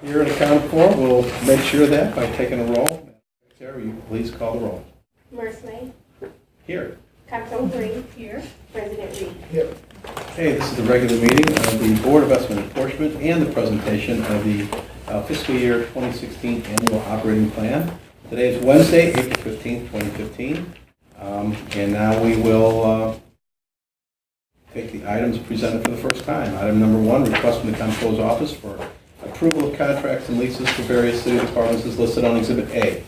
Here in accounted for, we'll make sure of that by taking a roll. Sarah, will you please call the roll? Mersley. Here. Captain Green. Here. President Reed. Here. Okay, this is the regular meeting of the Board of Estimate Apportionment and the presentation of the fiscal year 2016 annual operating plan. Today is Wednesday, April 15th, 2015. And now we will take the items presented for the first time. Item number 1, request from the Comptroller's Office for approval of contracts and leases for various city departments is listed on Exhibit A.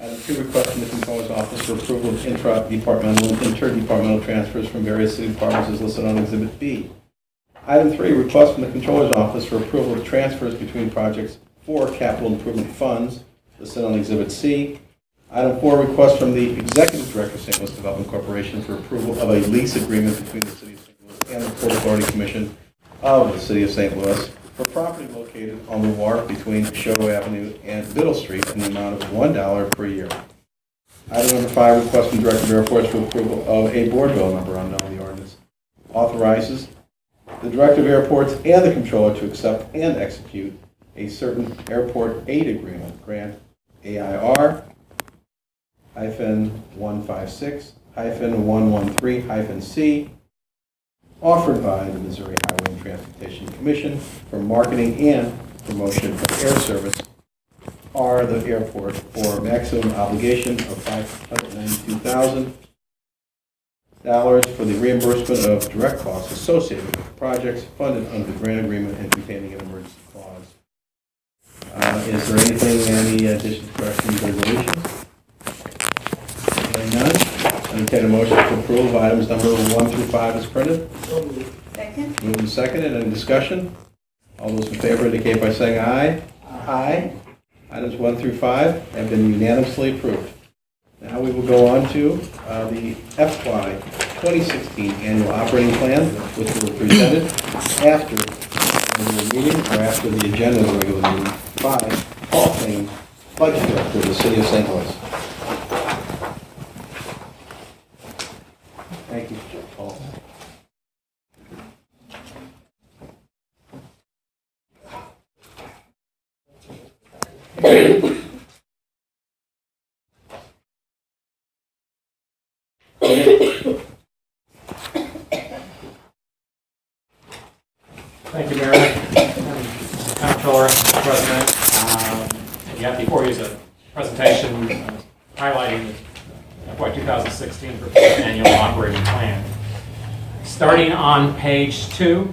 Item 2, request from the Comptroller's Office for approval of intra-departmental and interdepartmental transfers from various city departments is listed on Exhibit B. Item 3, request from the Comptroller's Office for approval of transfers between projects for capital improvement funds listed on Exhibit C. Item 4, request from the Executive Director of St. Louis Development Corporation for approval of a lease agreement between the City of St. Louis and the Port Authority Commission of the City of St. Louis for property located on the wharf between Shoto Avenue and Biddle Street in the amount of $1 per year. Item number 5, request from Director of Airports for approval of a board bill number unknown. The ordinance authorizes the Director of Airports and the Comptroller to accept and execute a certain airport aid agreement, grant AIR-156-113-C, offered by the Missouri Highway and Transportation Commission for marketing and promotion of air service, are the airport for maximum obligation of $592,000 for the reimbursement of direct costs associated with projects funded under the grant agreement and containing an emergency clause. Is there any additions, corrections, or deletions? Hearing none, entertain a motion to approve items number 1 through 5 as printed. Second. Moved and seconded. Any discussion? All those in favor indicate by saying aye. Aye. Items 1 through 5 have been unanimously approved. Now we will go on to the FY 2016 annual operating plan, which will be presented after the regular meeting or after the agenda of the regular meeting by Paul Kane, Budget Director of the City of St. Louis. Thank you, Paul. Thank you, Mayor. Comptroller, President. You have before you is a presentation highlighting the FY 2016 proposed annual operating plan. Starting on page 2,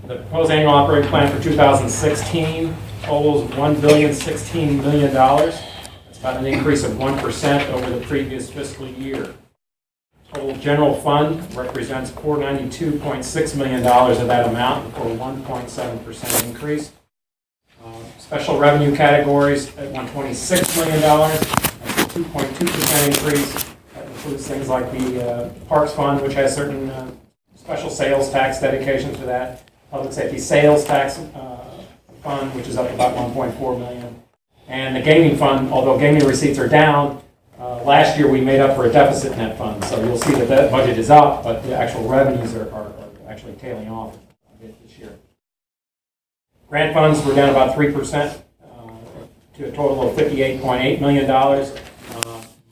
the proposed annual operating plan for 2016 totals $1,016 million. That's about an increase of 1% over the previous fiscal year. Total general fund represents $492.6 million of that amount, for a 1.7% increase. Special revenue categories at $126 million, that's a 2.2% increase. That includes things like the Parks Fund, which has certain special sales tax dedications to that. Public Safety Sales Tax Fund, which is up about $1.4 million. And the Gaming Fund, although gaming receipts are down, last year we made up for a deficit in that fund, so you'll see that that budget is up, but the actual revenues are actually tailing off a bit this year. Grant funds were down about 3% to a total of $58.8 million.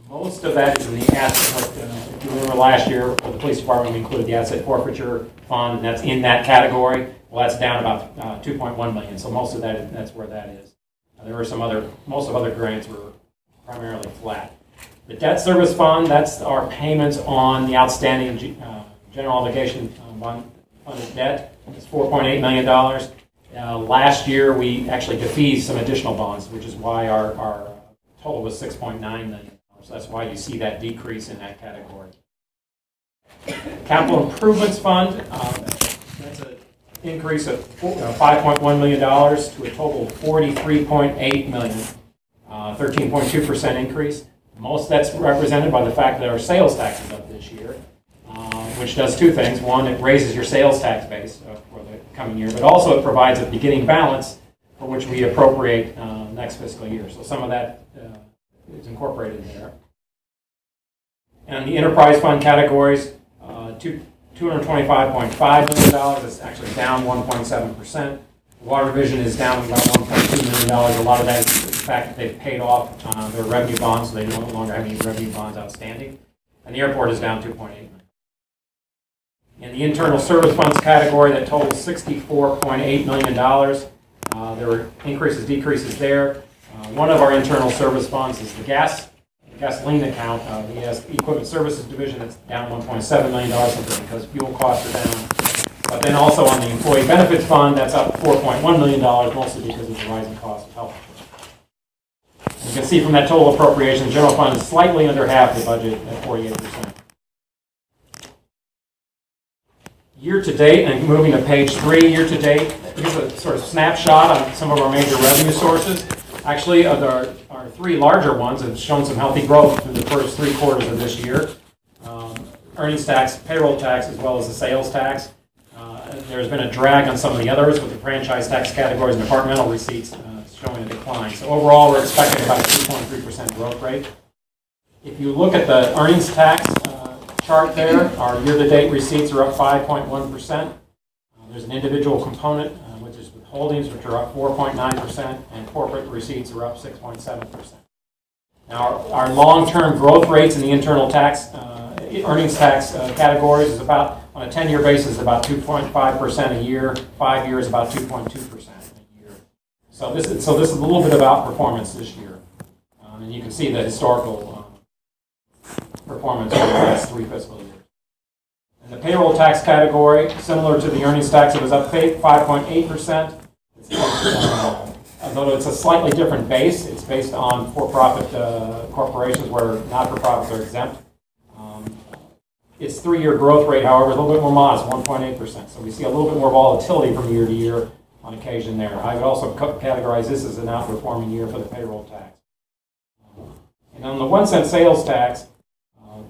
Most of that is in the asset. If you remember last year, for the police department, we included the asset forfeiture fund, and that's in that category. Well, that's down about $2.1 million, so most of that, that's where that is. There were most of other grants were primarily flat. The debt service fund, that's our payments on the outstanding general obligation funded debt. It's $4.8 million. Last year, we actually defeased some additional bonds, which is why our total was $6.9 million. So that's why you see that decrease in that category. Capital Improvements Fund, that's an increase of $5.1 million to a total of $43.8 million, 13.2% increase. Most of that's represented by the fact that our sales tax is up this year, which does two things. One, it raises your sales tax base for the coming year, but also it provides a beginning balance for which we appropriate next fiscal year. So some of that is incorporated there. And the enterprise fund categories, $225.5 million. It's actually down 1.7%. Water division is down about $1.2 million. A lot of that is the fact that they've paid off their revenue bonds, so they no longer have any revenue bonds outstanding. And the airport is down $2.8 million. In the internal service funds category, that totals $64.8 million. There were increases, decreases there. One of our internal service funds is the gasoline account. The equipment services division, that's down $1.7 million simply because fuel costs are down. But then also on the employee benefits fund, that's up $4.1 million, mostly because of the rising cost of health insurance. You can see from that total appropriation, the general fund is slightly under half the budget at 48%. Year to date, and moving to page 3, year to date, here's a sort of snapshot on some of our major revenue sources. Actually, our 3 larger ones have shown some healthy growth through the first 3 quarters of this year. Earnings tax, payroll tax, as well as the sales tax. There's been a drag on some of the others with the franchise tax categories and departmental receipts showing a decline. So overall, we're expecting about a 2.3% growth rate. If you look at the earnings tax chart there, our year-to-date receipts are up 5.1%. There's an individual component, which is withholdings, which are up 4.9%, and corporate receipts are up 6.7%. Now, our long-term growth rates in the internal tax, earnings tax categories is about, on a 10-year basis, about 2.5% a year. 5 years, about 2.2% a year. So this is a little bit of outperformance this year. And you can see the historical performance over the last 3 fiscal years. In the payroll tax category, similar to the earnings tax, it was up 5.8%. Although it's a slightly different base, it's based on for-profit corporations where not-for-profits are exempt. Its 3-year growth rate, however, is a little bit more modest, 1.8%. So we see a little bit more volatility from year to year on occasion there. I would also categorize this as an outperforming year for the payroll tax. And on the 1-cent sales tax,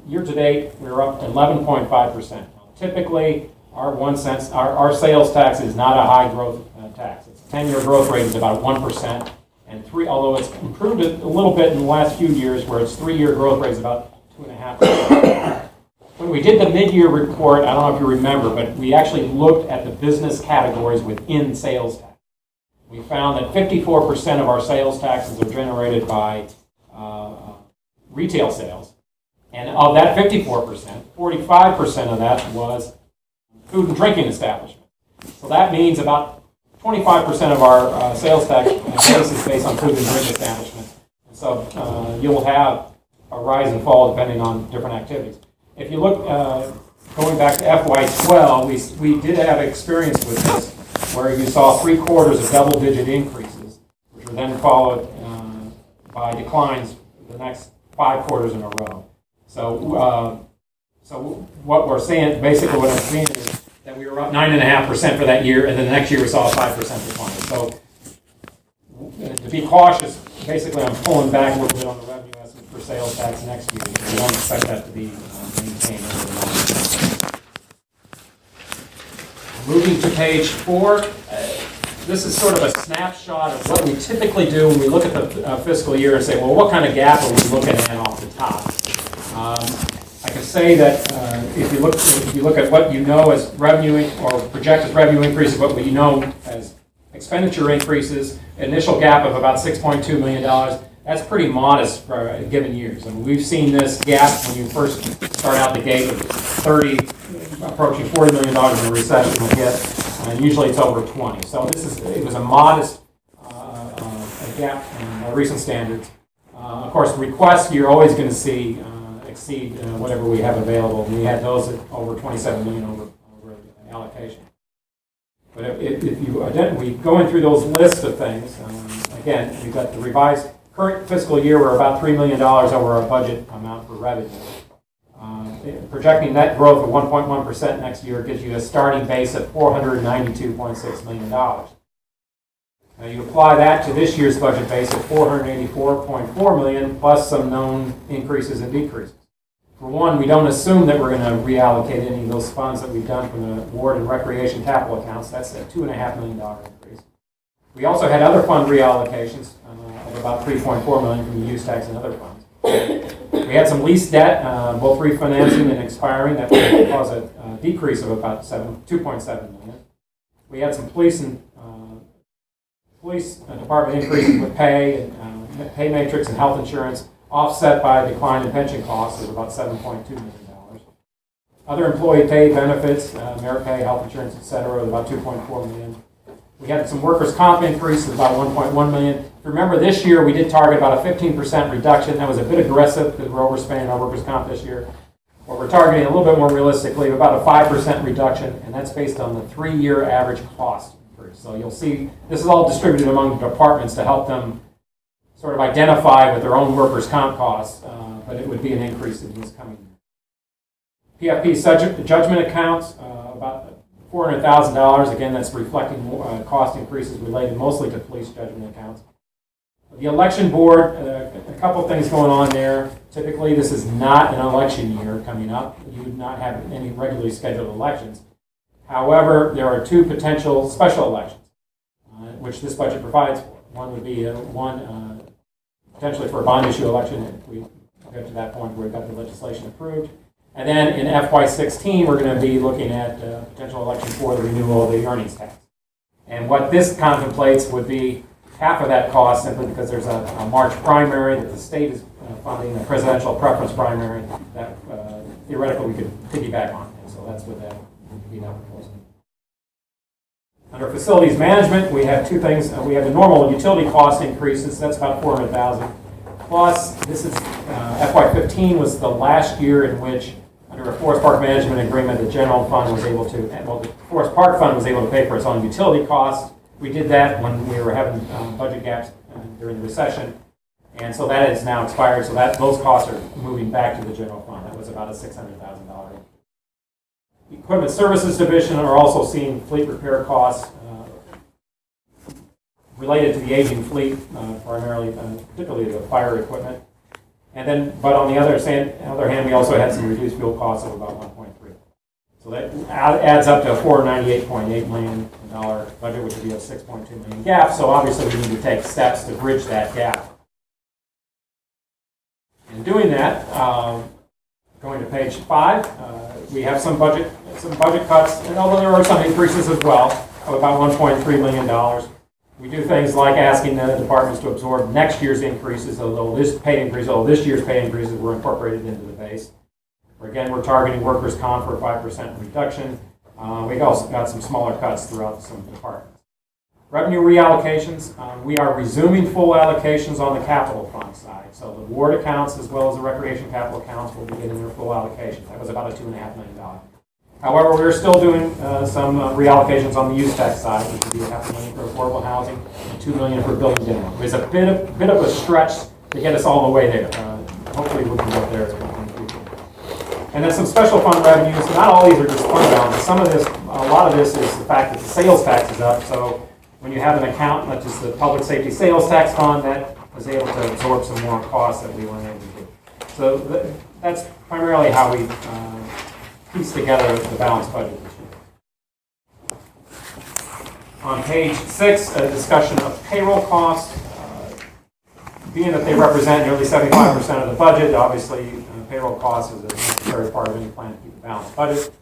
year to date, we're up 11.5%. Typically, our sales tax is not a high growth tax. Its 10-year growth rate is about 1%, and although it's improved a little bit in the last few years, where its 3-year growth rate is about 2.5%. When we did the mid-year report, I don't know if you remember, but we actually looked at the business categories within sales tax. We found that 54% of our sales taxes are generated by retail sales. And of that 54%, 45% of that was food and drinking establishments. So that means about 25% of our sales tax base is based on food and drink establishments. And so you'll have a rise and fall depending on different activities. If you look, going back to FY12, we did have experience with this, where you saw 3 quarters of double-digit increases, which were then followed by declines the next 5 quarters in a row. So what we're saying, basically what I'm saying is that we were up 9.5% for that year, and then the next year we saw a 5% decline. So to be cautious, basically I'm pulling back a little bit on the revenue estimate for sales tax next year. We don't expect that to be maintained over the long term. Moving to page 4, this is sort of a snapshot of what we typically do when we look at the fiscal year and say, well, what kind of gap are we looking at off the top? I can say that if you look at what you know as revenue or projected revenue increases, what you know as expenditure increases, initial gap of about $6.2 million, that's pretty modest for given years. I mean, we've seen this gap when you first start out the gate of approaching $40 million in a recession will hit, and usually it's over 20. So it was a modest gap in recent standards. Of course, requests you're always going to see exceed whatever we have available. We had those at over $27 million over allocation. But if we going through those lists of things, again, we've got the revised current fiscal year. We're about $3 million over our budget amount for revenue. Projecting net growth of 1.1% next year gives you a starting base of $492.6 million. Now you apply that to this year's budget base of $484.4 million plus some known increases and decreases. For one, we don't assume that we're going to reallocate any of those funds that we've done from the ward and recreation capital accounts. That's a $2.5 million increase. We also had other fund reallocations of about $3.4 million from the use tax and other funds. We had some lease debt, both refinancing and expiring, that would cause a decrease of about $2.7 million. We had some police and police department increases with pay and pay matrix and health insurance, offset by a decline in pension costs of about $7.2 million. Other employee pay benefits, merit pay, health insurance, et cetera, about $2.4 million. We had some workers' comp increase of about $1.1 million. If you remember, this year we did target about a 15% reduction. That was a bit aggressive because we're overspending our workers' comp this year. What we're targeting a little bit more realistically, about a 5% reduction, and that's based on the 3-year average cost increase. So you'll see this is all distributed among the departments to help them sort of identify with their own workers' comp costs, but it would be an increase in this coming year. PFP judgment accounts, about $400,000. Again, that's reflecting cost increases related mostly to police judgment accounts. The election board, a couple things going on there. Typically, this is not an election year coming up. You would not have any regularly scheduled elections. However, there are 2 potential special elections, which this budget provides for. One would be potentially for a bond issue election if we get to that point where we've got the legislation approved. And then in FY16, we're going to be looking at potential election for the renewal of the earnings tax. And what this contemplates would be half of that cost simply because there's a March primary that the state is funding, a presidential preference primary that theoretically we could piggyback on. And so that's what that would be now proposing. Under facilities management, we have 2 things. We have the normal utility cost increases. That's about $400,000. Plus, this is FY15 was the last year in which, under a Forest Park Management Agreement, the general fund was able to, the Forest Park Fund was able to pay for its own utility costs. We did that when we were having budget gaps during the recession, and so that is now expired. So those costs are moving back to the general fund. That was about a $600,000. The Equipment Services Division are also seeing fleet repair costs related to the aging fleet, primarily, particularly the fire equipment. And then, but on the other hand, we also had some reduced fuel costs of about 1.3. So that adds up to a $498.8 million budget, which would be a $6.2 million gap. So obviously, we need to take steps to bridge that gap. In doing that, going to page 5, we have some budget cuts, and although there are some increases as well of about $1.3 million. We do things like asking the departments to absorb next year's increases, although this year's pay increases were incorporated into the base. Again, we're targeting workers' comp for a 5% reduction. We've also got some smaller cuts throughout some departments. Revenue reallocations, we are resuming full allocations on the capital fund side. So the ward accounts as well as the recreation capital accounts will be getting their full allocations. That was about a $2.5 million. However, we're still doing some reallocations on the use tax side, which would be $0.5 million for affordable housing and $2 million for building demo. There's a bit of a stretch to get us all the way there. Hopefully we can get there in the future. And then some special fund revenues. Not all these are just fund balance. A lot of this is the fact that the sales tax is up. So when you have an account, such as the public safety sales tax fund, that was able to absorb some more costs that we weren't able to do. So that's primarily how we piece together the balanced budget this year. On page 6, a discussion of payroll costs. Being that they represent nearly 75% of the budget, obviously payroll costs is a necessary part of any plan to keep a balanced budget.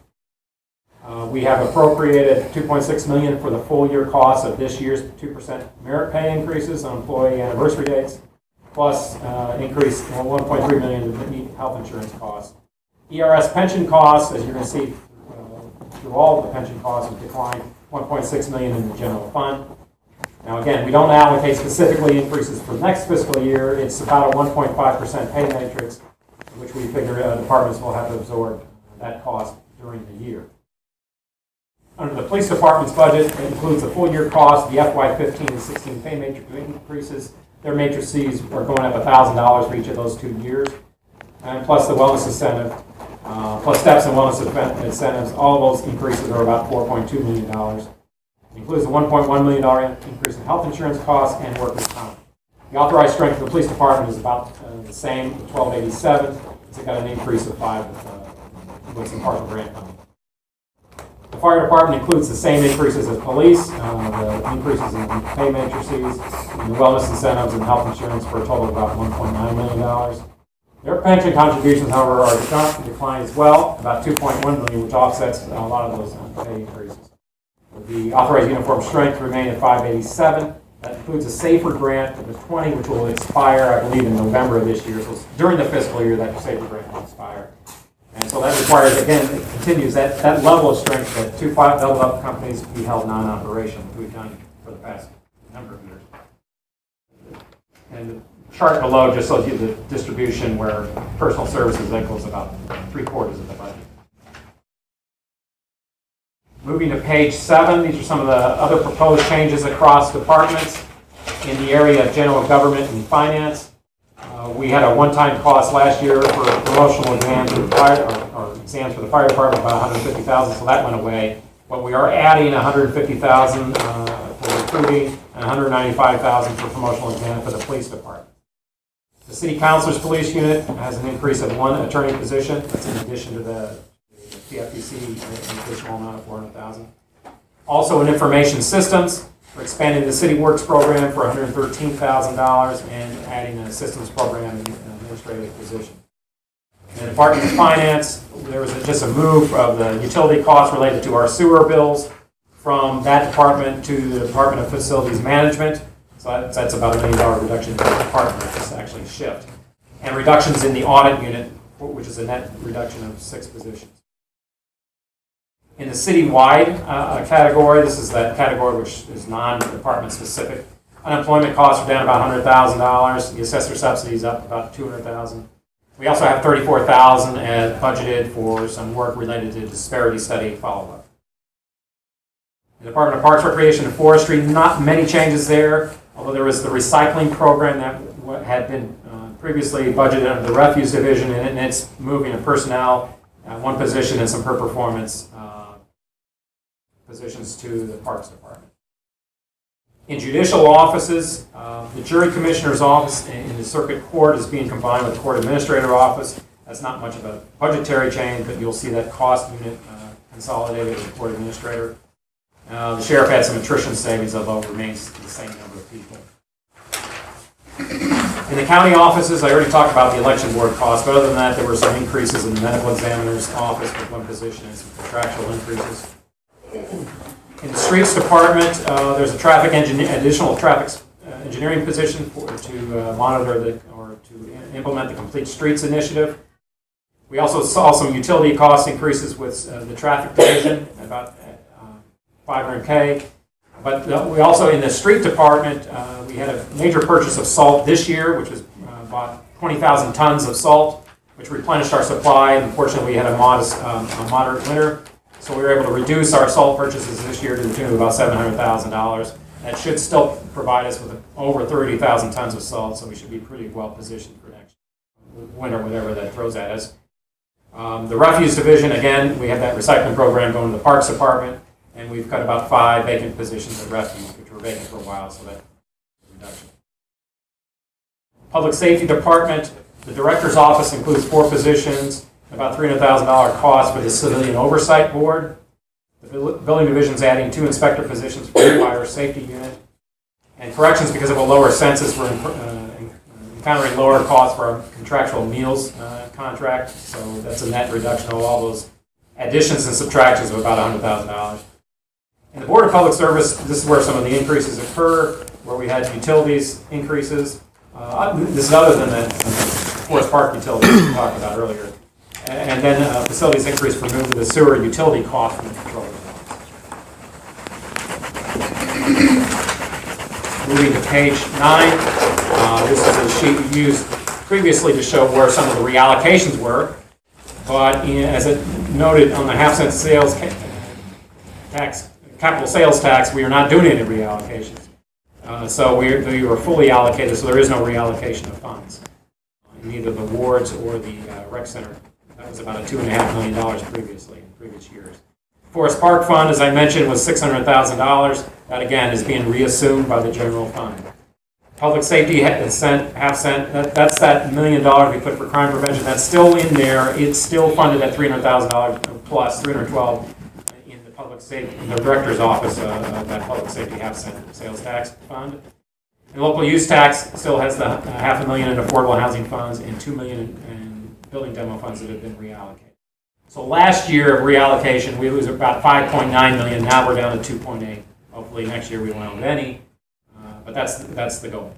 We have appropriated $2.6 million for the full year costs of this year's 2% merit pay increases on employee anniversary dates, plus increase $1.3 million to meet health insurance costs. ERS pension costs, as you're going to see through all of the pension costs, have declined $1.6 million in the general fund. Now again, we don't allocate specifically increases for next fiscal year. It's about a 1.5% pay matrix, which we figure departments will have to absorb that cost during the year. Under the police department's budget, it includes the full year cost, the FY15 and 16 pay matrix increases. Their matrices are going up $1,000 for each of those 2 years. And plus the wellness incentive, plus steps and wellness incentives, all of those increases are about $4.2 million. It includes a $1.1 million increase in health insurance costs and workers' comp. The authorized strength of the police department is about the same, 1287. It's got an increase of 5 with some partial grant funding. The fire department includes the same increases as police, the increases in pay matrices, and the wellness incentives and health insurance for a total of about $1.9 million. Their pension contributions, however, are declined as well, about $2.1 million, which offsets a lot of those pay increases. The authorized uniform strength remained at 587, That includes a SAFER grant for the 20, which will expire, I believe, in November of this year. So during the fiscal year, that SAFER grant will expire. And so that requires, again, it continues that level of strength that two doubled up companies be held non-operational, which we've done for the past number of years. And the chart below just shows you the distribution where personal services equals about 3/4 of the budget. Moving to page 7, these are some of the other proposed changes across departments in the area of general government and finance. We had a one-time cost last year for promotional exams for the fire, or exams for the fire department, about $150,000, so that went away. But we are adding $150,000 for recruiting and $195,000 for promotional exam for the police department. The City Councilor's Police Unit has an increase of 1 attorney position. That's in addition to the TFPC additional amount of $400,000. Also in information systems, we're expanding the City Works program for $113,000 and adding a systems program in administrative position. In the Department of Finance, there was just a move of the utility costs related to our sewer bills from that department to the Department of Facilities Management. So that's about $1 million reduction in the department. It's actually a shift. And reductions in the audit unit, which is a net reduction of 6 positions. In the city-wide category, this is that category which is non-department specific. Unemployment costs are down about $100,000. The assessor subsidies up about $200,000. We also have $34,000 budgeted for some work related to disparity study follow-up. The Department of Parks, Recreation, and Forestry, not many changes there, although there was the recycling program that had been previously budgeted under the refuse division, and it's moving a personnel, 1 position and some per performance positions to the Parks Department. In judicial offices, the jury commissioner's office in the circuit court is being combined with the court administrator office. That's not much of a budgetary change, but you'll see that cost unit consolidated with the court administrator. The sheriff had some attrition savings, although it remains the same number of people. In the county offices, I already talked about the election board costs, but other than that, there were some increases in the medical examiner's office with 1 position and some contractual increases. In the streets department, there's a additional traffic engineering position to monitor or to implement the Complete Streets initiative. We also saw some utility cost increases with the traffic division, about $500K. But we also, in the street department, we had a major purchase of salt this year, which was bought 20,000 tons of salt, which replenished our supply. Unfortunately, we had a moderate winter. So we were able to reduce our salt purchases this year to the tune of about $700,000. That should still provide us with over 30,000 tons of salt, so we should be pretty well positioned for next winter, whatever that throws at us. The refuse division, again, we have that recycling program going to the Parks Department, and we've got about 5 vacant positions at refuse, which were vacant for a while, so that's a reduction. Public Safety Department, the Director's Office includes 4 positions. About $300,000 cost for the Civilian Oversight Board. The Building Division is adding 2 inspector positions for the Fire Safety Unit. And corrections, because of a lower census, we're encountering lower costs for our contractual meals contract. So that's a net reduction of all those additions and subtractions of about $100,000. In the Board of Public Service, this is where some of the increases occur, where we had utilities increases. This is other than the Forest Park utilities we talked about earlier. And then facilities increase for moving the sewer utility cost from the control. Moving to page 9, this is a sheet we used previously to show where some of the reallocations were. But as it noted on the half-cent sales tax, capital sales tax, we are not doing any reallocations. So we were fully allocated, so there is no reallocation of funds in either the wards or the rec center. That was about a $2.5 million previously in previous years. Forest Park Fund, as I mentioned, was $600,000. That again is being reassumed by the general fund. Public safety half cent. That's that $1 million we put for crime prevention. That's still in there. It's still funded at $300,000 plus $312 in the public safety, in the director's office of that public safety half cent sales tax fund. And local use tax still has the $500,000 in affordable housing funds and $2 million in building demo funds that have been reallocated. So last year of reallocation, we was about $5.9 million. Now we're down to 2.8. Hopefully next year we won't have any. But that's the goal.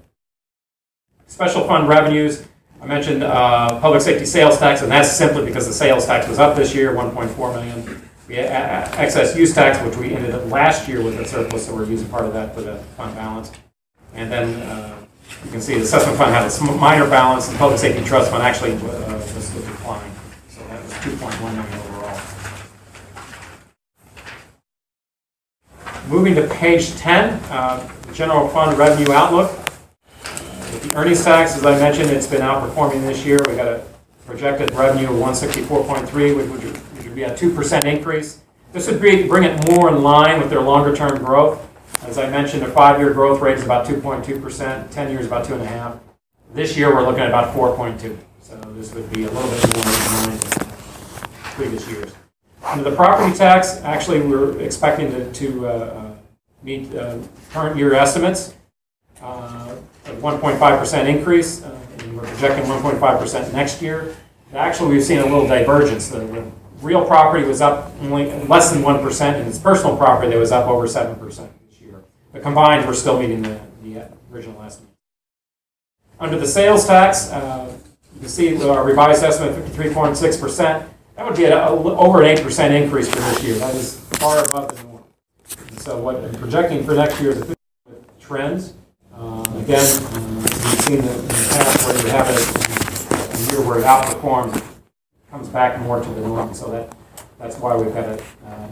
Special fund revenues, I mentioned public safety sales tax, and that's simply because the sales tax was up this year, 1.4 million. We had excess use tax, which we ended up last year with a surplus, so we're using part of that for the fund balance. And then you can see the assessment fund had a minor balance, and public safety trust fund actually was a decline. So that was 2.1 million overall. Moving to page 10, general fund revenue outlook. With the earnings tax, as I mentioned, it's been outperforming this year. We got a projected revenue of 164.3, which would be a 2% increase. This would bring it more in line with their longer-term growth. As I mentioned, the 5-year growth rate is about 2.2%, 10 years about 2.5%. This year we're looking at about 4.2%. So this would be a little bit more in line with previous years. Under the property tax, actually we're expecting to meet current year estimates. A 1.5% increase, and we're projecting 1.5% next year. Actually, we've seen a little divergence. The real property was up only less than 1%, and its personal property that was up over 7% this year. But combined, we're still meeting the original estimate. Under the sales tax, you can see our revised estimate of 53.6%. That would be over an 8% increase for this year. That is far above the norm. And so what I'm projecting for next year is trends. Again, we've seen in the past where you have a year where it outperforms, it comes back more to the norm. So that's why we've got a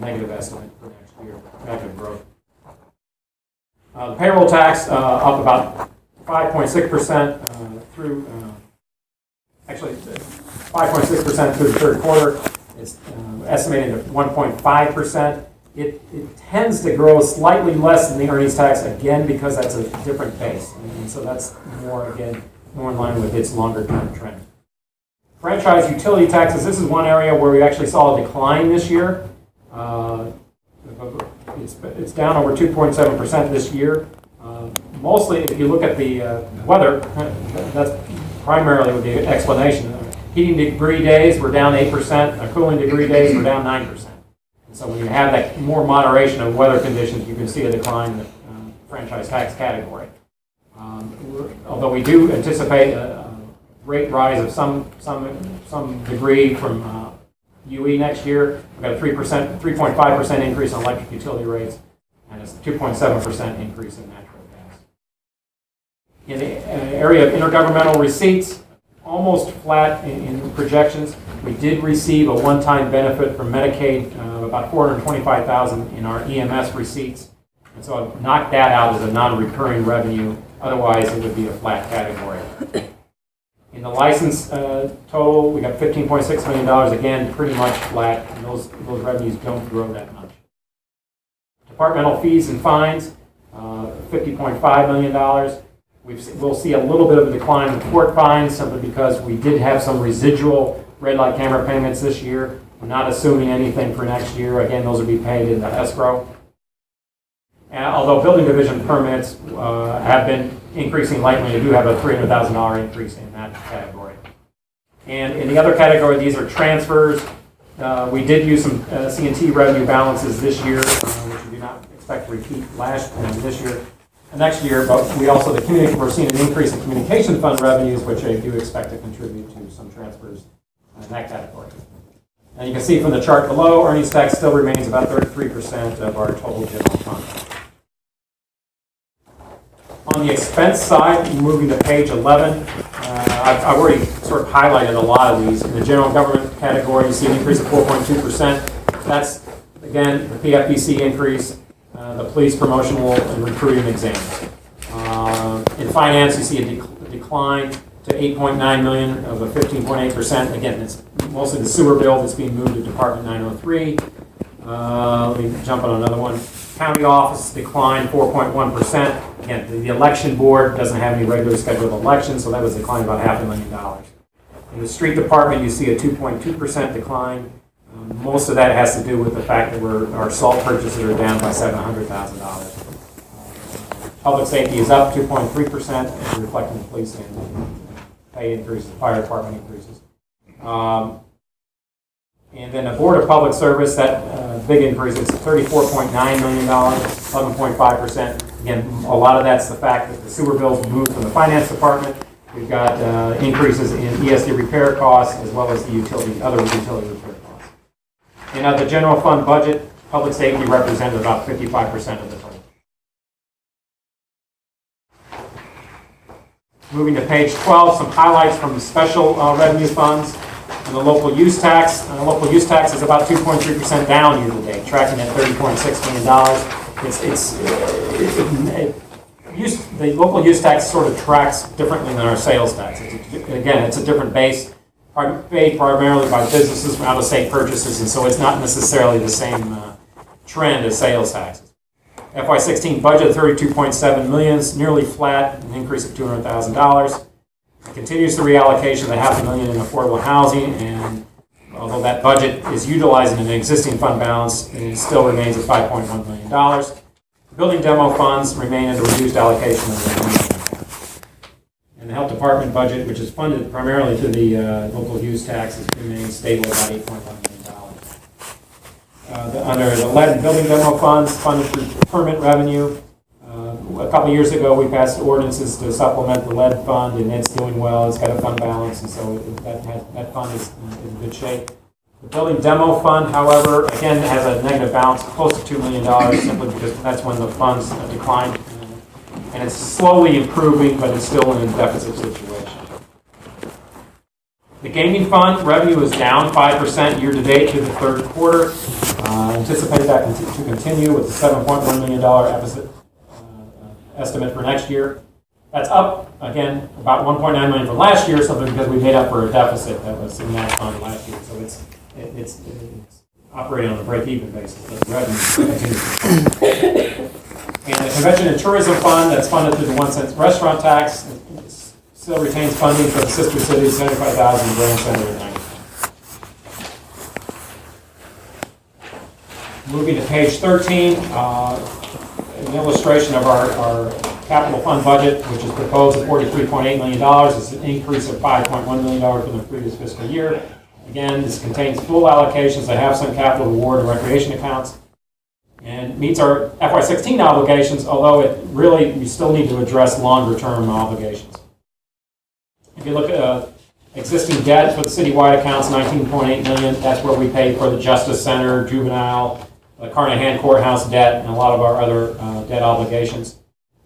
negative estimate for next year, negative growth. The payroll tax up about 5.6% through, actually 5.6% through the third quarter. It's estimated at 1.5%. It tends to grow slightly less than the earnings tax, again, because that's a different base. And so that's more in line with its longer-term trend. Franchise utility taxes, this is one area where we actually saw a decline this year. It's down over 2.7% this year. Mostly, if you look at the weather, that's primarily with the explanation. Heating degree days were down 8%, cooling degree days were down 9%. So when you have that more moderation of weather conditions, you can see a decline in the franchise tax category. Although we do anticipate a rate rise of some degree from UE next year, we've got a 3.5% increase in electric utility rates, and a 2.7% increase in natural gas. In the area of intergovernmental receipts, almost flat in projections. We did receive a one-time benefit from Medicaid of about $425,000 in our EMS receipts. And so I've knocked that out as a non-recurring revenue. Otherwise, it would be a flat category. In the license total, we got $15.6 million, again, pretty much flat. And those revenues don't grow that much. Departmental fees and fines, $50.5 million. We'll see a little bit of a decline in court fines simply because we did have some residual red light camera payments this year. We're not assuming anything for next year. Again, those will be paid in the escrow. And although building division permits have been increasing lately, we do have a $300,000 increase in that category. And in the other category, these are transfers. We did use some C&T revenue balances this year, which we do not expect to repeat this year. Next year, but we're seeing an increase in communication fund revenues, which I do expect to contribute to some transfers in that category. And you can see from the chart below, earnings tax still remains about 33% of our total general fund. On the expense side, moving to page 11, I've already sort of highlighted a lot of these. In the general government category, you see an increase of 4.2%. That's, again, the PFPC increase. The police promotional and recruiting exams. In finance, you see a decline to $8.9 million of a 15.8%. Again, it's mostly the sewer bill that's being moved to Department 903. Let me jump on another one. County office declined 4.1%. Again, the election board doesn't have any regularly scheduled elections, so that was a decline of about $500,000. In the street department, you see a 2.2% decline. Most of that has to do with the fact that our salt purchases are down by $700,000. Public safety is up 2.3%, reflecting the police and pay increases, fire department increases. And then the Board of Public Service, that big increase is $34.9 million, 11.5%. Again, a lot of that's the fact that the sewer bills moved from the finance department. We've got increases in ESD repair costs as well as the other utility repair costs. And the general fund budget, public safety represented about 55% of the total. Moving to page 12, some highlights from the special revenue funds and the local use tax. The local use tax is about 2.3% down year to date, tracking at $30.6 million. The local use tax sort of tracks differently than our sales tax. It's a different base, paid primarily by businesses from out-of-state purchases, and so it's not necessarily the same trend as sales taxes. FY16 budget $32.7 million, nearly flat, an increase of $200,000. It continues the reallocation of the $500,000 in affordable housing, and although that budget is utilizing an existing fund balance, it still remains at $5.1 million. Building demo funds remain at a reduced allocation of $1 million. And the health department budget, which is funded primarily through the local use tax, remains stable at about $8.1 million. Under the lead and building demo funds, funded through permit revenue. A couple years ago, we passed ordinances to supplement the lead fund, and it's doing well. It's got a fund balance, and so that fund is in good shape. The building demo fund, however, again has a negative balance, close to $2 million, simply because that's when the funds declined. And it's slowly improving, but it's still in a deficit situation. The gaming fund revenue is down 5% year to date through the third quarter. Anticipate that to continue with the $7.1 million estimate for next year. That's up, again, about $1.9 million from last year, simply because we made up for a deficit that was in that fund last year. So it's operating on a break-even basis, but the revenue continues. And the Convention and Tourism Fund, that's funded through the 1 cent restaurant tax, still retains funding for the sister cities, $75,000, and Grand Center at $90,000. Moving to page 13, an illustration of our capital fund budget, which is proposed at $43.8 million. It's an increase of $5.1 million from the previous fiscal year. Again, this contains full allocations that have some capital reward and recreation accounts, and meets our FY16 obligations, although we still need to address longer-term obligations. If you look at existing debt for the citywide accounts, $19.8 million. That's where we pay for the Justice Center, juvenile, the Carnahan Courthouse debt, and a lot of our other debt obligations.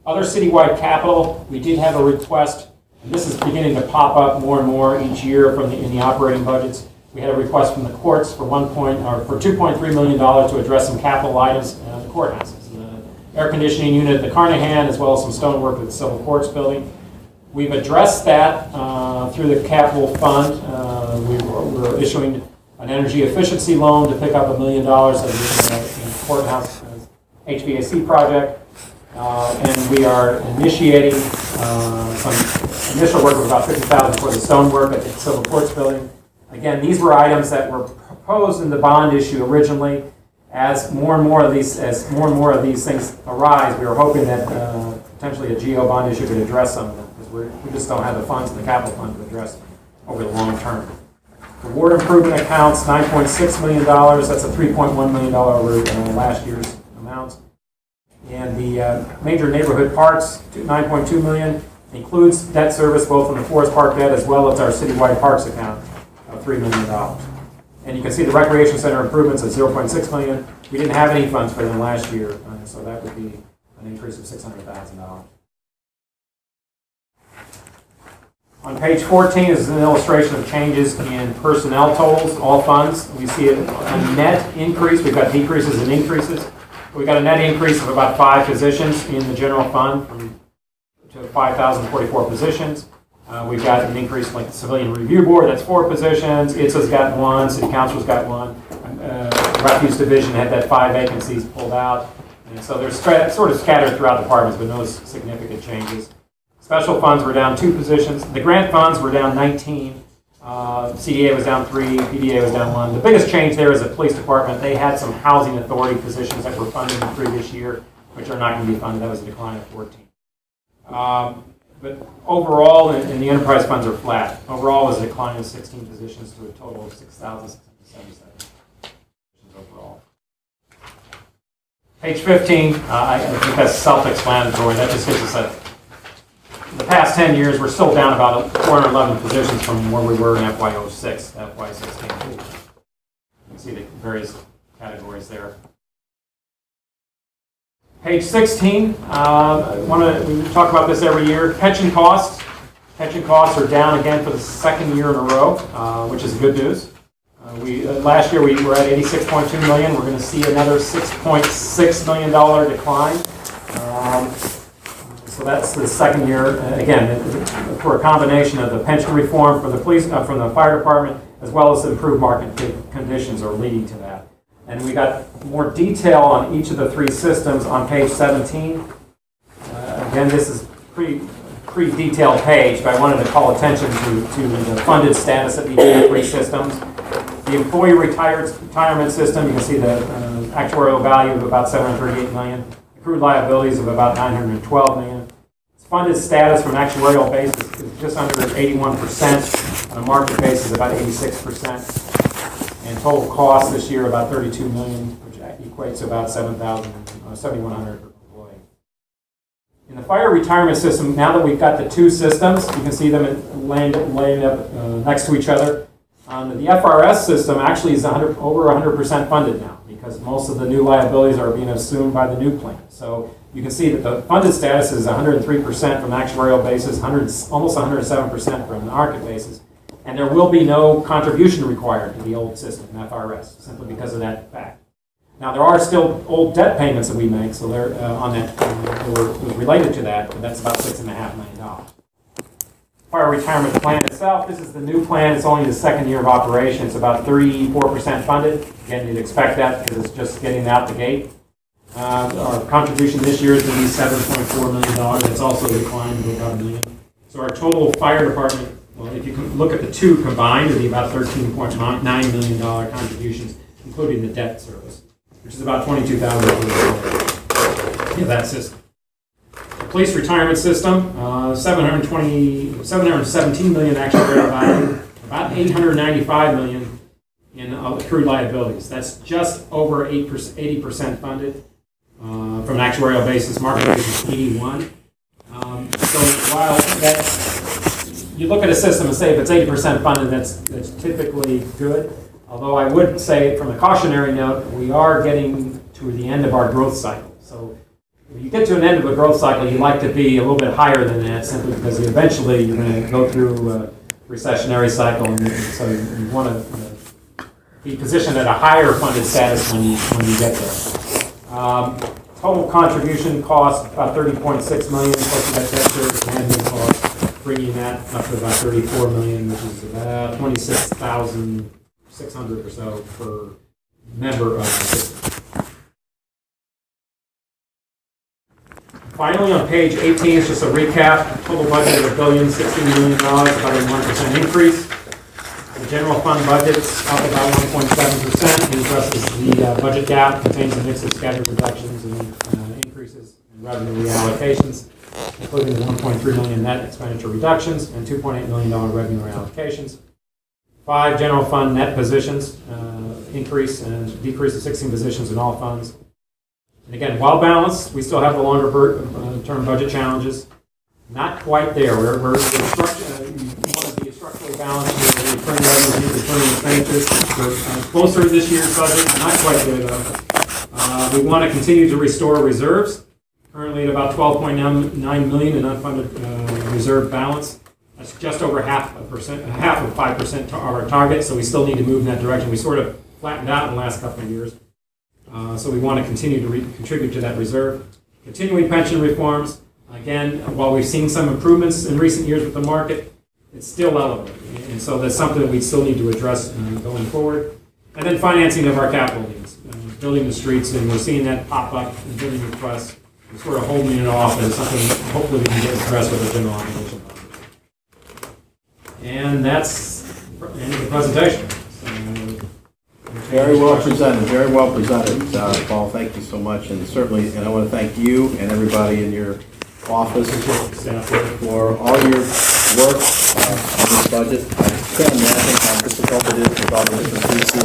Other citywide capital, we did have a request, and this is beginning to pop up more and more each year in the operating budgets. We had a request from the courts for $2.3 million to address some capital items at the courthouses. The air conditioning unit at the Carnahan, as well as some stonework at the Civil Courts building. We've addressed that through the capital fund. We're issuing an energy efficiency loan to pick up $1 million of the courthouse HVAC project. And we are initiating some initial work of about $50,000 for the stonework at the Civil Courts building. Again, these were items that were proposed in the bond issue originally. As more and more of these things arise, we were hoping that potentially a GO bond issue could address some of them, because we just don't have the funds in the capital fund to address them over the long term. The ward improvement accounts, $9.6 million. That's a $3.1 million over last year's amount. And the major neighborhood parks, $9.2 million, includes debt service both on the Forest Park debt as well as our citywide parks account of $3 million. And you can see the recreation center improvements at $0.6 million. We didn't have any funds for them last year, so that would be an increase of $600,000. On page 14 is an illustration of changes in personnel totals, all funds. We see a net increase. We've got decreases and increases. We've got a net increase of about 5 positions in the general fund to 5,044 positions. We've got an increase like the Civilian Review Board, that's 4 positions. ITSA's got 1, City Council's got 1. The Refuse Division had that 5 vacancies pulled out. And so they're sort of scattered throughout departments, but no significant changes. Special funds were down 2 positions. The grant funds were down 19. CDA was down 3, PDA was down 1. The biggest change there is the police department. They had some housing authority positions that were funded the previous year, which are not going to be funded. That was a decline of 14. But overall, and the enterprise funds are flat. Overall, was a decline of 16 positions to a total of 6,677 positions overall. Page 15, I think that's self-explanatory. That just gives us the past 10 years, we're still down about 411 positions from where we were in FY06, FY16. You can see the various categories there. Page 16, we talk about this every year. Pension costs. Pension costs are down again for the second year in a row, which is good news. Last year we were at $86.2 million. We're going to see another $6.6 million decline. So that's the second year. Again, for a combination of the pension reform for the police, from the fire department, as well as improved market conditions are leading to that. And we got more detail on each of the three systems on page 17. Again, this is pretty detailed page, but I wanted to call attention to the funded status of each of the three systems. The employee retirement system, you can see the actuarial value of about $738 million, accrued liabilities of about $912 million. Its funded status from an actuarial basis is just under 81%, on a market basis about 86%, and total cost this year about $32 million, which equates to about $7,100 per employee. In the fire retirement system, now that we've got the two systems, you can see them laying up next to each other. The FRS system actually is over 100% funded now because most of the new liabilities are being assumed by the new plan. So you can see that the funded status is 103% from actuarial basis, almost 107% from the market basis, and there will be no contribution required to the old system, FRS, simply because of that fact. Now there are still old debt payments that we make, so they're on that was related to that, but that's about $6.5 million. Fire retirement plan itself, this is the new plan. It's only the second year of operation. It's about 34% funded. Again, you'd expect that because it's just getting out the gate. Our contribution this year is going to be $7.4 million. It's also declined to about $1 million. So our total fire department, well, if you look at the two combined, it'd be about $13.9 million contributions, including the debt service, which is about $22,000 in that system. Police retirement system, $717 million actuarial value, about $895 million in accrued liabilities. That's just over 80% funded from an actuarial basis. Market basis is 81. So while you look at a system and say if it's 80% funded, that's typically good. Although I would say, from a cautionary note, we are getting to the end of our growth cycle. So when you get to an end of a growth cycle, you like to be a little bit higher than that, simply because eventually you're going to go through a recessionary cycle, and so you want to be positioned at a higher funded status when you get there. Total contribution cost about $30.6 million, plus you got debt service and admin costs, bringing that up to about $34 million, which is about $26,600 or so per member of the system. Finally, on page 18 is just a recap. Total budget of $1,016 million, about a 1% increase. The general fund budget's up about 1.7%. It addresses the budget gap, contains a mix of scheduled reductions and increases in revenue reallocations, including the $1.3 million net expenditure reductions and $2.8 million revenue reallocations. 5 general fund net positions, increase and decrease of 16 positions in all funds. And again, well balanced, we still have the longer term budget challenges. Not quite there. We want to be structurally balanced with the recurring revenues and recurring expenditures. We're closer to this year's budget, not quite there though. We want to continue to restore reserves. Currently at about $12.9 million in unfunded reserve balance. That's just over half of 5% to our target, so we still need to move in that direction. We sort of flattened out in the last couple of years. So we want to continue to contribute to that reserve. Continuing pension reforms. Again, while we've seen some improvements in recent years with the market, it's still elevated. And so that's something that we still need to address going forward. And then financing of our capital needs. Building the streets, and we're seeing that pop up in building requests. We're sort of holding it off as something hopefully we can get addressed with a general obligation bond. And that's the end of the presentation. Very well presented, Paul. Thank you so much, and certainly, and I want to thank you and everybody in your office for all your work on this budget. I can't imagine how difficult it is with all the different pieces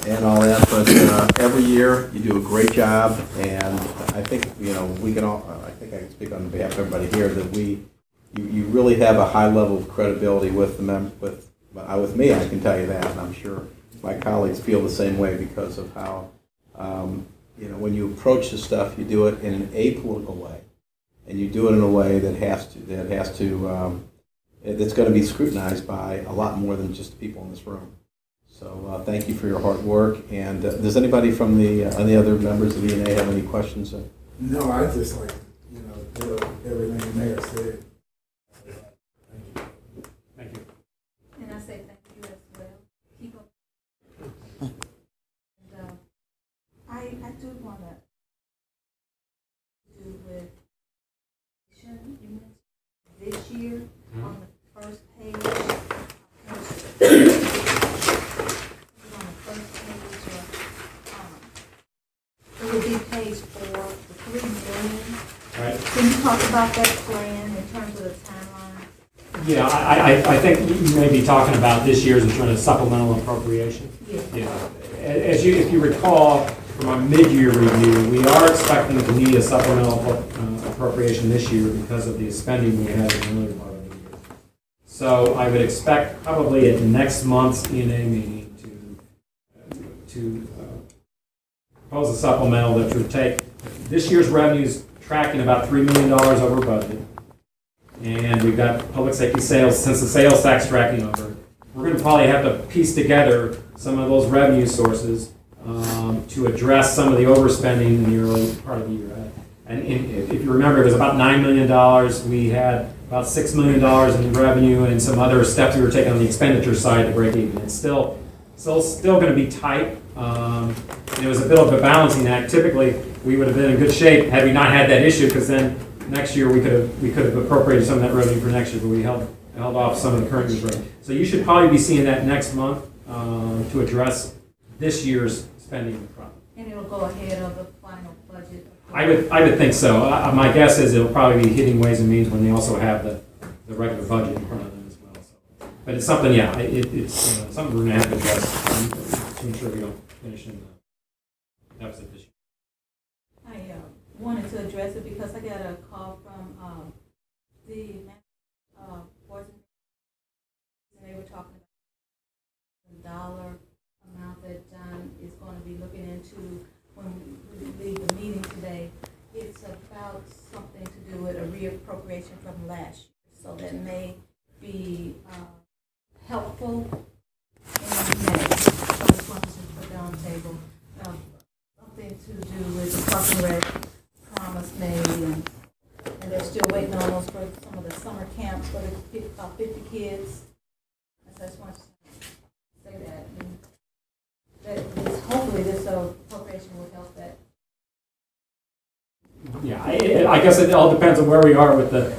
and all that, but every year you do a great job, and I think, we can all, I think I can speak on behalf of everybody here, that you really have a high level of credibility with with me, I can tell you that, and I'm sure my colleagues feel the same way because of how, when you approach the stuff, you do it in an apolitical way, and you do it in a way that's going to be scrutinized by a lot more than just the people in this room. So thank you for your hard work. And does anybody from any other members of the ENA have any questions? No, I just like, everything the mayor said. Thank you. And I say thank you as well. Keep up. And I do want to do with you mentioned this year on the first page. On the first page, it would be page 4, the $3 million. Right. Can you talk about that plan in terms of the timeline? Yeah, I think you may be talking about this year's in terms of supplemental appropriation. Yeah. If you recall from our mid-year review, we are expecting to need a supplemental appropriation this year because of the spending we had in the earlier part of the year. So I would expect probably at next month's ENA meeting to propose a supplemental that would take this year's revenues tracking about $3 million over budget. And we've got public safety sales, since the sales tax tracking over. We're going to probably have to piece together some of those revenue sources to address some of the overspending in the early part of the year. And if you remember, it was about $9 million. We had about $6 million in revenue and some other steps we were taking on the expenditure side to break even. It's still going to be tight. It was a bit of a balancing act. Typically, we would have been in good shape had we not had that issue, because then next year we could have appropriated some of that revenue for next year, but we held off some of the current year's revenue. So you should probably be seeing that next month to address this year's spending problem. And it'll go ahead of the final budget. I would think so. My guess is it'll probably be hitting Ways and Means when they also have the regular budget in front of them as well. So, but it's something, it's something we're going to have to address to ensure we don't finish in the deficit this year. I wanted to address it because I got a call from the boards and they were talking about the dollar amount that John is going to be looking into when we leave the meeting today. It's about something to do with a reappropriation from last year, so that may be helpful in May. So I just wanted to put that on the table. Something to do with the Park and Rec promise made, and they're still waiting on those for some of the summer camps for the about 50 kids. So I just wanted to say that. And that hopefully this appropriation will help that. Yeah, I guess it all depends on where we are with the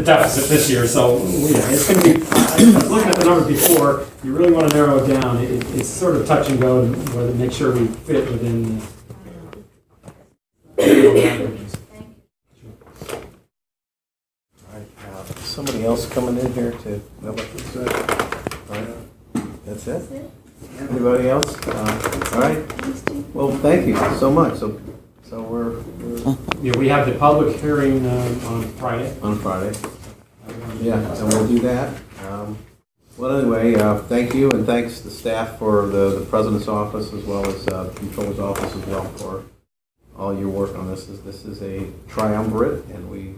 deficit this year. So it's going to be. I was looking at the numbers before. You really want to narrow it down. It's sort of touch and go to whether make sure we fit within. Thank you. All right, somebody else coming in here to know what this is? All right, that's it? Anybody else? All right. Well, thank you so much. So we're We have the public hearing on Friday. on Friday. Yeah, and we'll do that. Well, anyway, thank you, and thanks to staff for the President's office as well as the Controller's office as well for all your work on this. This is a triumvirate, and we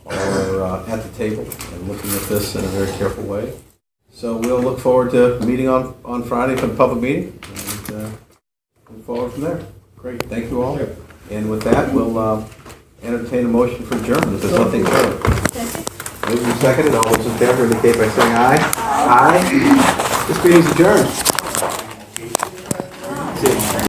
all are at the table and looking at this in a very careful way. So we'll look forward to meeting on Friday for the public meeting, and look forward from there. Great, thank you all. And with that, we'll entertain a motion for adjournment if there's nothing further. Moved and seconded, all those in favor indicate by saying aye. Aye. This meeting's adjourned.